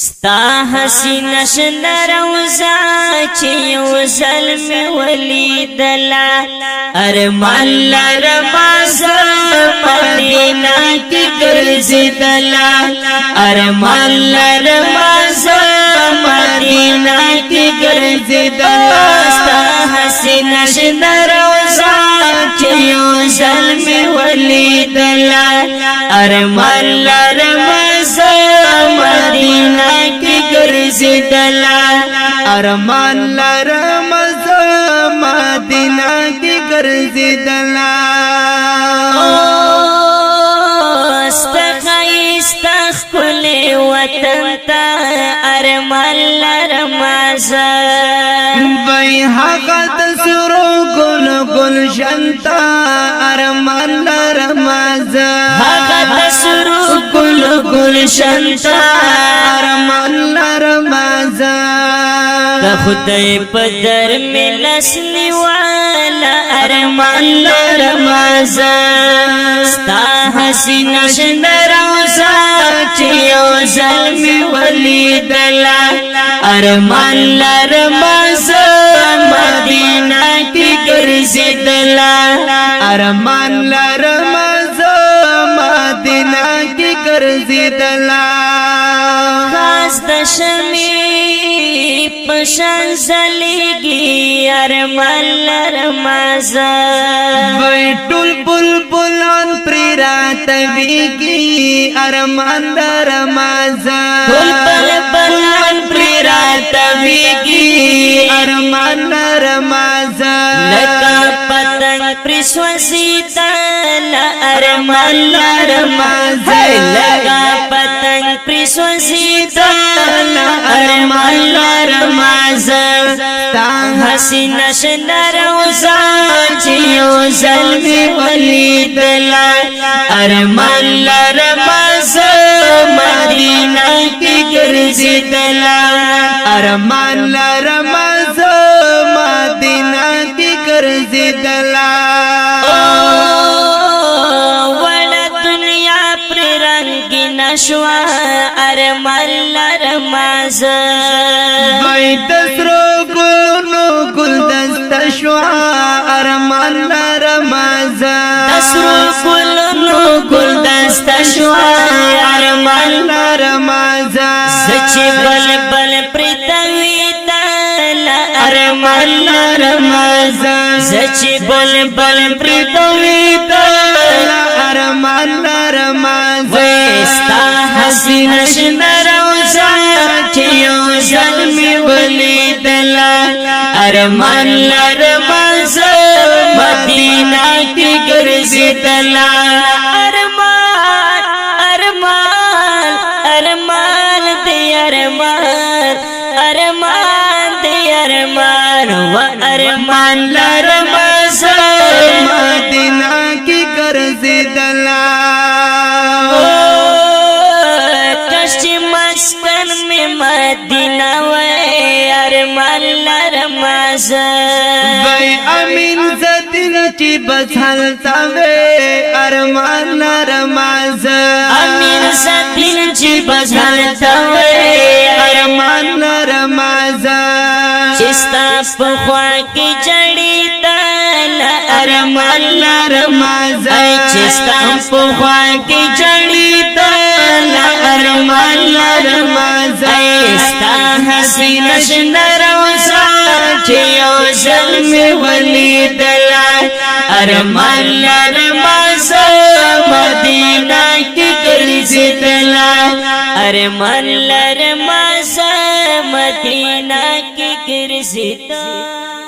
ستا حسین شنه روضه چې یو ځل مې ولیدله ارمان لرمه زه مدینه کې ګرځېدله ارمان لرمه زه مدینه کې ګرځېدله ستا حسین شنه روضه چې یو ځل مې ولیدله ارمان لرمه زه مدینه کی گرزیدلا ارمان لرم زه مدینه کی گرزیدلا استخ کل وطن تا ارمان لرم زه وای هغه د سرو ګل گلشن تا ارمان لرم زه هغه د سرو ګل گلشن تا ارمان لرم زه د خدای په در مې لسنی والا ارمان لرم زه ستا حسین شنه روضه چې یو ځل مې ولیدله ارمان لرم زه مدینه کې ګرځېدله ارمان لرم زه مدینه کی گرزیدلا خاص د شمع پشان زلیږي ارمان لرم زه وای ټول بلبلان پرې راتویږي ارمان لرم زه ټول بلبلان پرې راتویږي ارمان لرم زه لکه پتنګ پرې سوځېدله ارمان لرم زه لکه پتنګ پرې سوځېدله ارمان لرم زه ستا حسین شنه روضه چې یو ځل مې ولیدله ارمان لرم زه مدینه کې ګرځېدله ارمان لرم زه مدینه کی گرزیدلا وړه دنیا پر رنګین شوه ارمان لرم زه وای د سرو ګلونو ګلدسته شوه ارمان لرم زه د سرو ګلونو ګلدسته شوه ارمان لرم زه زه چې بلبل پرې تویدله ارمان لرم زه چې بلبل پرې تویدله ارمان لرم زه ستا حسین شنه روضه چې یو ځل مې ولیدله ارمان لرم زه مدینه کې ګرځېدله ارمان ارمان ارمان دی ارمان ارمان دی ارمان و ارمان لرم زه مدینه کی گرزیدلا کشتی مسکن میں مدینہ وی ارمان لرم زه وای امین زدین کی بس حالتا وی ارمان لرم زه امین زدین چې بس حالتا وی ارمان لرم زه چې ستا په خوا کې جړېدله ارمان لرم زه چې ستا په خوا کې جړېدله ارمان لرم زه ستا حسین شنه روضه چې یو ځل مې ولیدله ارمان لرم زه مدینه کې ګرځېدله ارمان لرم زه مدینه کې ګرځېدله